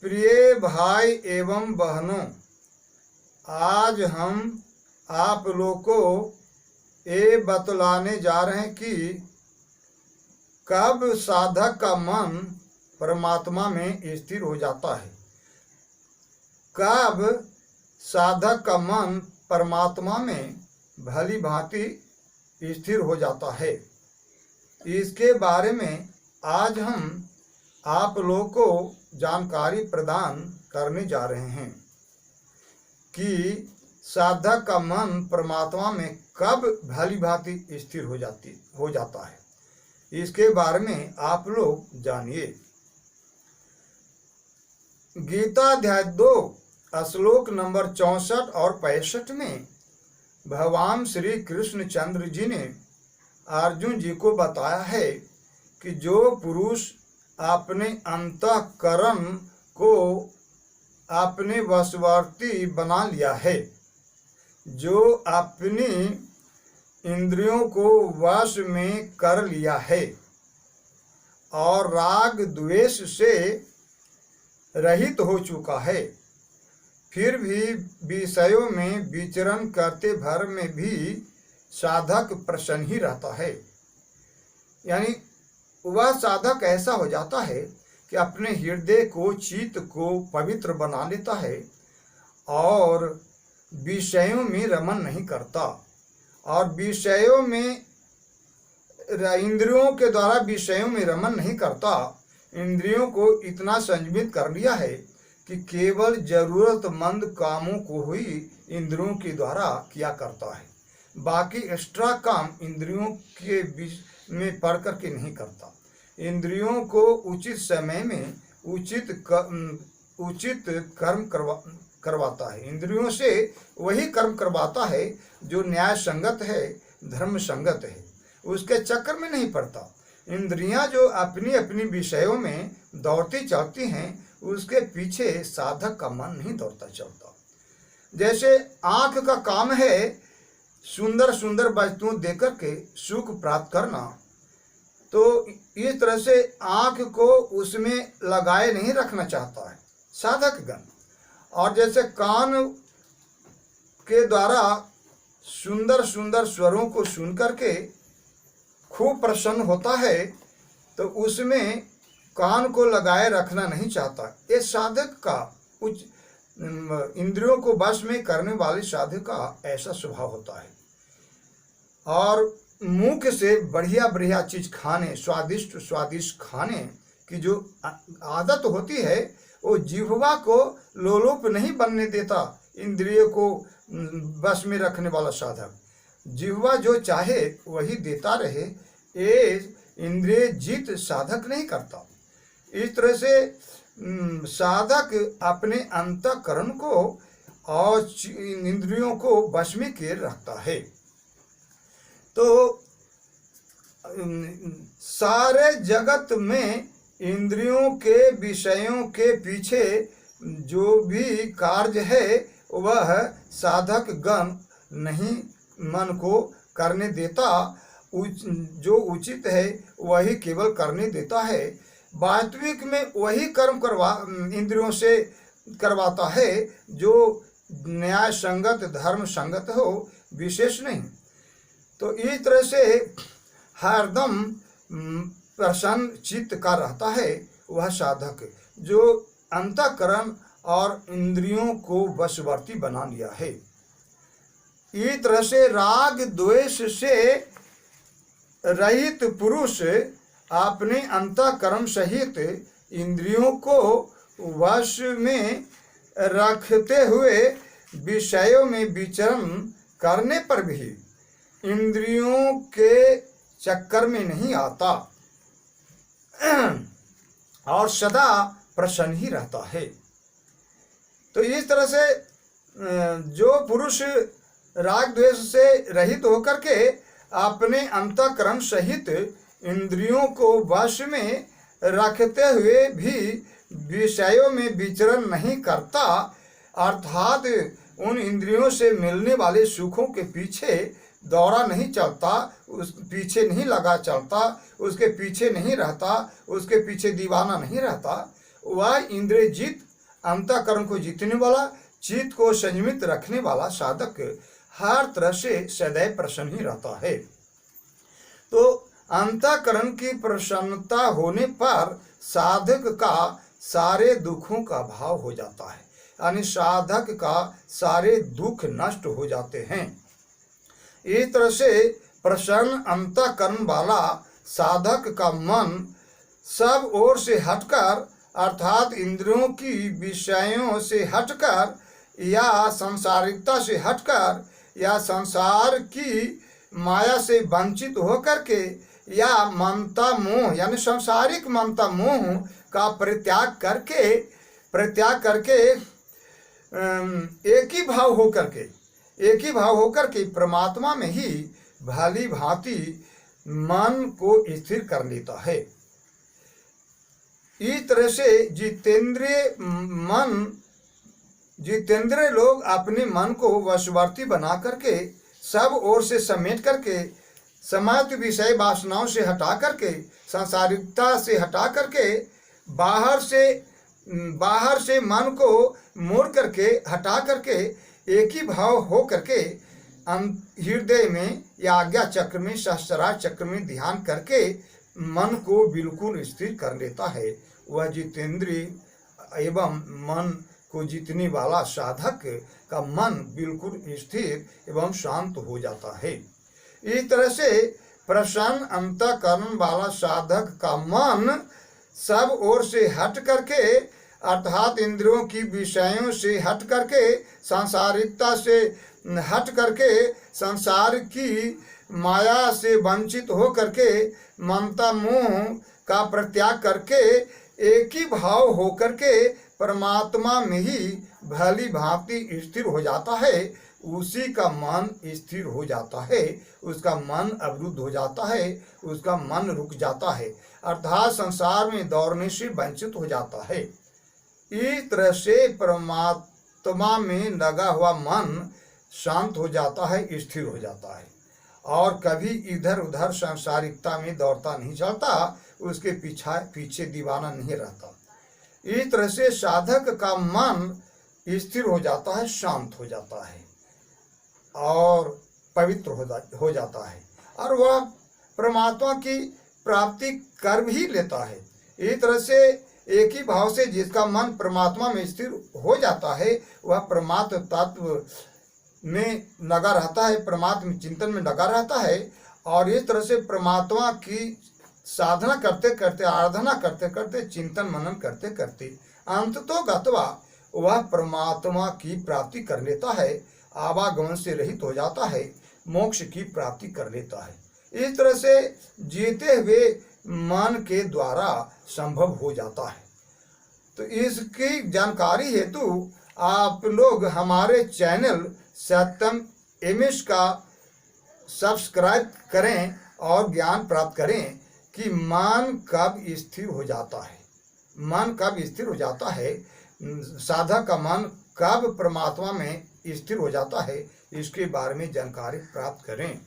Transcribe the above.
प्रिय भाई एवं बहनों, आज हम आप लोग को ये बतलाने जा रहे हैं कि कब साधक का मन परमात्मा में स्थिर हो जाता है। कब साधक का मन परमात्मा में भली भांति स्थिर हो जाता है, इसके बारे में आज हम आप लोग को जानकारी प्रदान करने जा रहे हैं कि साधक का मन परमात्मा में कब भली भांति स्थिर हो जाता है। इसके बारे में आप लोग जानिए। गीता अध्याय 2 श्लोक नंबर 64 और 65 में भगवान श्री कृष्ण चंद्र जी ने अर्जुन जी को बताया है कि जो पुरुष अपने अंतःकरण को अपने वशवर्ती बना लिया है, जो अपनी इंद्रियों को वश में कर लिया है और राग द्वेष से रहित हो चुका है, फिर भी विषयों में विचरण करते भर में भी साधक प्रसन्न ही रहता है। यानी वह साधक ऐसा हो जाता है कि अपने हृदय को, चित्त को पवित्र बना लेता है और विषयों में रमन नहीं करता, और विषयों में इंद्रियों के द्वारा विषयों में रमन नहीं करता। इंद्रियों को इतना संयमित कर लिया है कि केवल जरूरतमंद कामों को ही इंद्रियों के द्वारा किया करता है, बाकी एक्स्ट्रा काम इंद्रियों के में पढ़ करके नहीं करता। इंद्रियों को उचित समय में उचित कर्म करवाता है। इंद्रियों से वही कर्म करवाता है जो न्याय संगत है, धर्म संगत है, उसके चक्कर में नहीं पड़ता। इंद्रियां जो अपनी अपनी विषयों में दौड़ती चलती हैं, उसके पीछे साधक का मन नहीं दौड़ता चलता। जैसे आँख का काम है सुंदर सुंदर वस्तुओं देकर के सुख प्राप्त करना, तो इस तरह से आँख को उसमें लगाए नहीं रखना चाहता है साधक गण। और जैसे कान के द्वारा सुंदर सुंदर स्वरों को सुन करके खूब प्रसन्न होता है, तो उसमें कान को लगाए रखना नहीं चाहता। ये साधक का उच्च इंद्रियों को वश में करने वाले साधक का ऐसा स्वभाव होता है। और मुख से बढ़िया बढ़िया चीज खाने, स्वादिष्ट स्वादिष्ट खाने की जो आदत होती है, वो जिह्वा को लोलुप नहीं बनने देता। इंद्रिय को बस में रखने वाला साधक, जिह्वा जो चाहे वही देता रहे, ये इंद्रिय जीत साधक नहीं करता। इस तरह से साधक अपने अंतःकरण को और इंद्रियों को वश में किए रखता है। तो सारे जगत में इंद्रियों के विषयों के पीछे जो भी कार्य है, वह साधक गण नहीं मन को करने देता। जो उचित है वही केवल करने देता है। वास्तविक में वही कर्म इंद्रियों से करवाता है जो न्याय संगत, धर्म संगत हो, विशेष नहीं। तो इस तरह से हरदम प्रसन्न चित्त का रहता है वह साधक जो अंतःकरण और इंद्रियों को वशवर्ती बना लिया है। इस तरह से राग द्वेष से रहित पुरुष अपने अंतःकरण सहित इंद्रियों को वश में रखते हुए विषयों में विचरण करने पर भी इंद्रियों के चक्कर में नहीं आता और सदा प्रसन्न ही रहता है। तो इस तरह से जो पुरुष राग द्वेष से रहित होकर के अपने अंतःकरण सहित इंद्रियों को वश में रखते हुए भी विषयों में विचरण नहीं करता, अर्थात उन इंद्रियों से मिलने वाले सुखों के पीछे दौड़ा नहीं चलता, उस पीछे नहीं लगा चलता, उसके पीछे नहीं रहता, उसके पीछे दीवाना नहीं रहता, वह इंद्रिय जीत अंतःकरण को जीतने वाला, चित्त को संयमित रखने वाला साधक हर तरह से सदैव प्रसन्न ही रहता है। तो अंतःकरण की प्रसन्नता होने पर साधक का सारे दुखों का भाव हो जाता है, यानी साधक का सारे दुख नष्ट हो जाते हैं। इस तरह से प्रसन्न अंतःकरण वाला साधक का मन सब ओर से हटकर, अर्थात इंद्रियों की विषयों से हटकर या सांसारिकता से हटकर या संसार की माया से वंचित होकर के या ममता मोह यानी सांसारिक ममता मोह का परित्याग करके एक ही भाव होकर के परमात्मा में ही भली भांति मन को स्थिर कर लेता है। इस तरह से जितेंद्रिय लोग अपने मन को वशवर्ती बना करके सब ओर से समेट करके समाप्त विषय वासनाओं से हटा करके सांसारिकता से हटा करके बाहर से मन को मोड़ करके हटा करके एक ही भाव हो करके हृदय में या आज्ञा चक्र में सहस्त्रार चक्र में ध्यान करके मन को बिल्कुल स्थिर कर लेता है। वह जितेंद्रिय एवं मन को जीतने वाला साधक का मन बिल्कुल स्थिर एवं शांत हो जाता है। इस तरह से प्रसन्न अंतःकरण वाला साधक का मन सब ओर से हट करके, अर्थात इंद्रियों की विषयों से हट करके, सांसारिकता से हट करके, संसार की माया से वंचित हो करके, ममता मोह का परित्याग करके एक ही भाव हो करके परमात्मा में ही भली भांति स्थिर हो जाता है। उसी का मन स्थिर हो जाता है, उसका मन अवरुद्ध हो जाता है, उसका मन रुक जाता है, अर्थात संसार में दौड़ने से वंचित हो जाता है। इस तरह से परमात्मा में लगा हुआ मन शांत हो जाता है, स्थिर हो जाता है और कभी इधर उधर सांसारिकता में दौड़ता नहीं चलता, उसके पीछे दीवाना नहीं रहता। इस तरह से साधक का मन स्थिर हो जाता है, शांत हो जाता है और पवित्र हो जाता है और वह परमात्मा की प्राप्ति कर भी लेता है। इस तरह से एक ही भाव से जिसका मन परमात्मा में स्थिर हो जाता है, वह परमात्म तत्व में लगा रहता है, परमात्म चिंतन में लगा रहता है और इस तरह से परमात्मा की साधना करते करते, आराधना करते करते, चिंतन मनन करते करते अंततो गत्वा वह परमात्मा की प्राप्ति कर लेता है, आवागमन से रहित हो जाता है, मोक्ष की प्राप्ति कर लेता है। इस तरह से जीते हुए मन के द्वारा संभव हो जाता है। तो इसकी जानकारी हेतु आप लोग हमारे चैनल सत्यम एमएस का सब्सक्राइब करें और ज्ञान प्राप्त करें कि मन कब स्थिर हो जाता है, मन कब स्थिर हो जाता है, साधक का मन कब परमात्मा में स्थिर हो जाता है, इसके बारे में जानकारी प्राप्त करें।